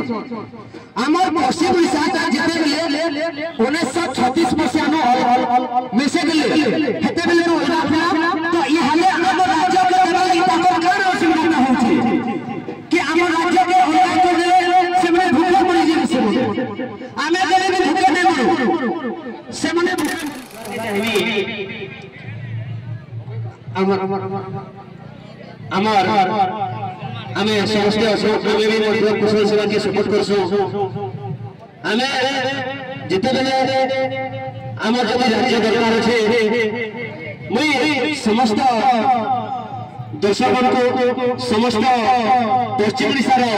आमर पश्चिम ओडिशा जेते बेले 1936 मसिया नो मिसे गेले हेते बेले नो तो ई हाले हमर राज्य के देबाई ताकर कारण असुविधा होछि कि हमर राज्य के होय तो देले से मने भूखे पड़ी जे से आमे देले भी भूखे नै मरो से मने हमर आमे समस्त अशोक में भी मध्य कुशल सेवा के सपोर्ट करसु आमे जिते बेले हमर जदी राज्य दरबार छे मुई समस्त दर्शक को समस्त पश्चिम ओडिशा रो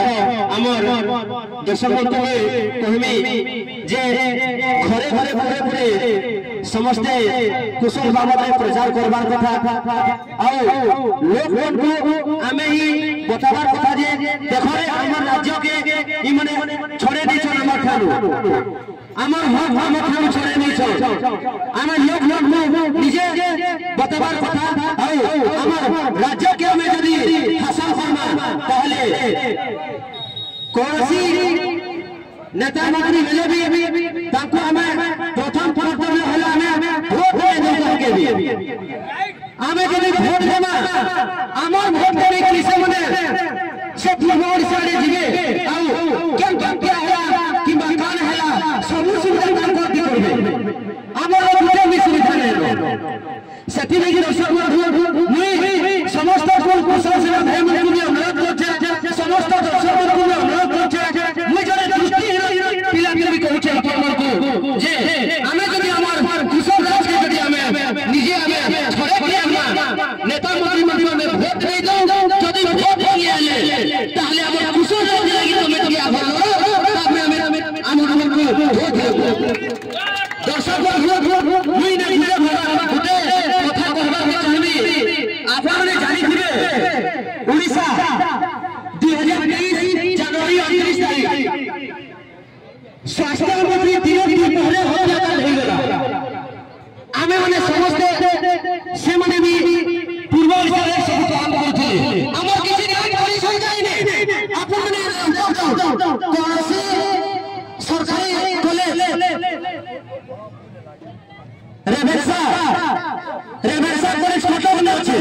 हमर दर्शक को कहमी जे घरे घरे घरे घरे समस्ते कुशल बाबा प्रचार करबार कथा आ लोक को आमे ही बताबार कथा जे देखो रे हमर राज्य के ई माने छोड़े दी छ हमर ठारू हमर हक हमर ठारू छोड़े दी छ आमे लोक निजे बताबार कथा आ हमर राज्य के में यदि हासिल करना पहले कोसी नेता मंत्री हेले भी ताको हमें प्रथम कर्तव्य होला हमें वोट दे करके भी हमें यदि वोट देमा हमर वोट देबे किसे मने से पूर्व ओडिशा रे जिवे आ केन क्या होला कि मकान होला सब सुविधा काम कर दी करबे हमर वोट में सुविधा नै सेठी लगी दर्शक मुई समस्त कुशल सेवा भाई मन को अनुरोध करछे समस्त दर्शक मन को अनुरोध करछे मुई जने दृष्टिहीन पिला के भी कहूछे आपन को जे हमें जदी हमर कुशल राज के जदी हमें निजे हमें छोड़े के हमरा नेता मंत्री मन में वोट दे दो जदी वोट नहीं आले ताले हमर कुशल राज लगी तो मैं क्या बोलो तब में हमर को वोट दे दर्शक मुई नहीं घुरे गुटे कथा कहबा चाहबी आपन ने जानि थिबे ओडिशा 2023 जनवरी 28 तारीख स्वास्थ्य मंत्री दिन पहले हत्याकांड हो गेला आमे माने समस्त से माने भी पूर्व ओडिशा रे सब काम करथि हमर किछि नहीं परिचय जाय नै आपन माने कोनसे सरकारी कॉलेज रेवेसा कॉलेज खत्म न छे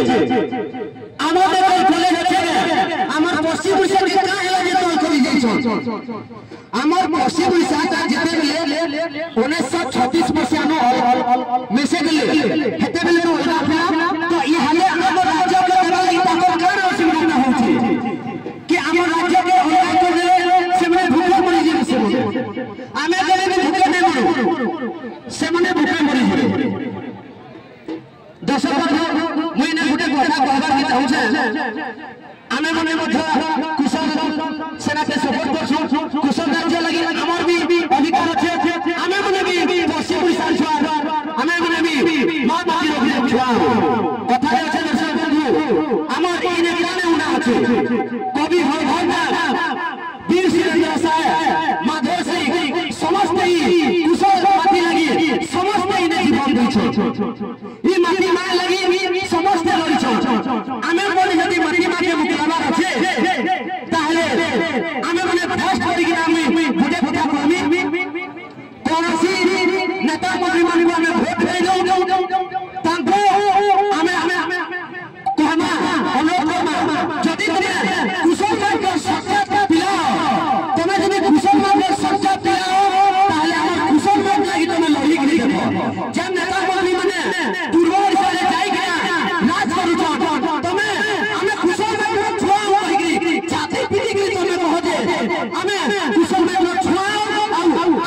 আমাদের এই কলেজ আছে আমার পশ্চিম ওড়িশা কে কা হেলা যে তল করি যাইছো আমার পশ্চিম ওড়িশা তা যেতে বেলে 1936 মସିয়া নো মিশে গেলে হেতে বেলে নো তো ই হালে আমার রাজ্য কে দেবাই তাকর কারণ অসুবিধা হচ্ছে कि আমার রাজ্য কে হোয় তো দেলে সে মনে ভুকে পড়ি যাবে সে আমি দেলে भी भूखे नै मरो से मने भूखे मरि যাবে दर्शक मुई ने गुटे कथा कहबार के चाहूछे आमे मने मध्य कुशल सेना के सपोर्ट करछु कुशल राज्य लागि हमर भी अधिकार अछि आमे मने भी पश्चिम ओडिशा छुआ आमे मने भी मां माटी रखि छुआ कथा अछि दर्शक बंधु हमर ई ने काने उना अछि कवि होय भंडा वीर सिंह साय माधव सिंह समस्त ई कुशल माटी लागि समस्त ई ने जीवन दै छ ई माटी माय लगी समस्त लड़ी छ आमे बोली जदी माटी माय के मुकलावा अछि ताहले आमे माने फास्ट करी कि आमे गुटे कथा कहमी कोनसी नेता मंत्री मान में वोट दे दो तांको आमे कहमा अनुरोध करमा जदी तने कुशल मान के सत्ता पिला तमे जदी कुशल मान के सत्ता पिला ताहले हमर कुशल मान लागि तमे लड़ी के देखो जब नेता मंत्री माने पूर्व ओडिशा रे जाई के राज करू छ तमे हमें कुशल मान के छुआ होई जाति पीढ़ी के तमे पहुंचे हमें कुशल मान के छुआ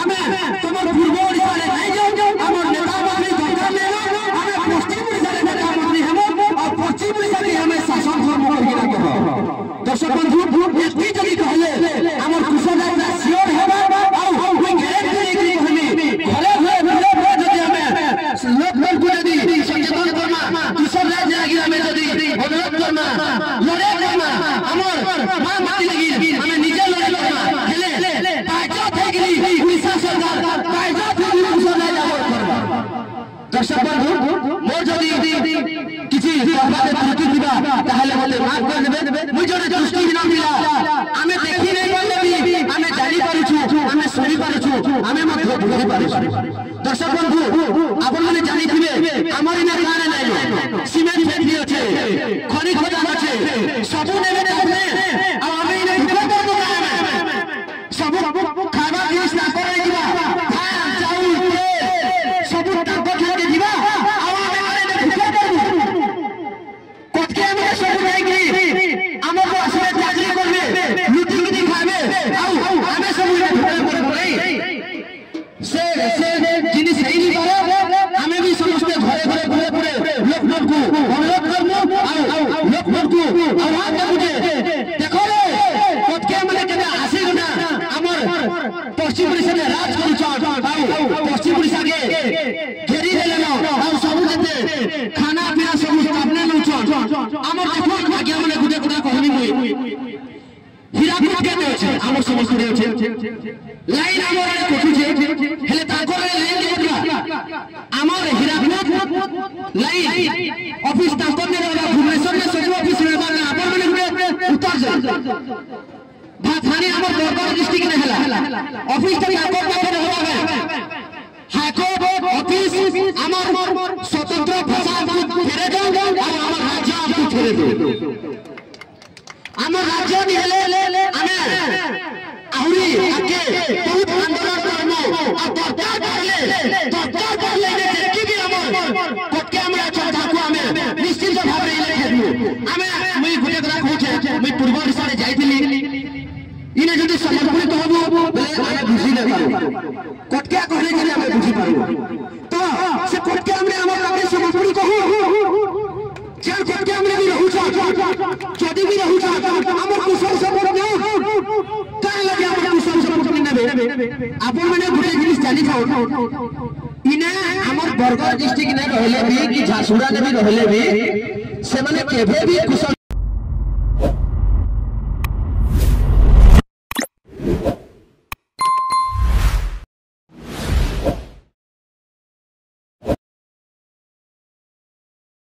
हमें तमर पूर्व ओडिशा रे नहीं जाओ हमर नेता मंत्री दरकार ले हमें पश्चिम ओडिशा रे नेता मंत्री हम और पश्चिम ओडिशा के हमें शासन धर्म करके रखो दर्शक बंधु एतकी जदी कहले हमर कुशल राज सियोर हेबा आ कोई गारंटी नहीं हमें घरे घरे जदी हमें लोक को जदी सचेतन करना कुशल राज लागि हमें जदी अनुरोध करना लड़े करना हमर मां माटी लगी हमें निजे लड़े करना हेले पाइजा थे गेली ओडिशा सरकार पाइजा थे कुशल राज आवत करबा दर्शक बंधु मोर जदी किछि कहबाते त्रुटि दिबा ताहले मते माफ कर देबे मुई जने दृष्टि बिना मिला हमें देखि नै पाले भी हमें जानि আমার দেখুন আগে মানে গুটে কথা কহমি মুই হীরাকুদ কেতে আছে আমার সমস্ত রে আছে লাইন আমার কটুছে হেলে তাকর লাইন দিবা আমার হীরাকুদ লাইন অফিস তাকর নে ভুবনেশ্বর নে সচিব অফিস রে না আপন মানে গুটে উত্তর যায় ভাথানি আমার বরগড় ডিস্ট্রিক্ট নে হেলা অফিস টা তাকর পাখে হবা হাইকোর্ট অফিস আমার স্বতন্ত্র ভাষা ফেরে দাও আর আমার রাজ্য আপনি ফেরে দাও আমার রাজ্য নি হেলে আমি আউরি আগে বহুত আন্দোলন করব আর দরকার করলে যেকি भी আমার কোটকে আমরা চলতাকু আমি নিশ্চিত ভাবে লিখে দিব আমি মই গুটে কথা কইছে মই পূর্ব ওড়িশারে যাইতিলি ইনে যদি সম্পর্কিত হবো বলে আমি বুঝি না পারো কোটকে কইলে যে আমি বুঝি পারো তো সে কোটকে আমরা আমার কাছে সম্পর্কিত কহু যে কোটকে আমরা বি রহুছ যদি বি রহুছ আমার কুশল সম্পর্ক নেও কাই লাগে আমার কুশল সম্পর্ক নেবে আপন মানে গুটে জিনিস জানি থাও ইনে আমার বরগড় ডিস্ট্রিক্ট নে রহলে বি কি ঝারসুড়া নে বি রহলে বি से माने केभे भी कुशल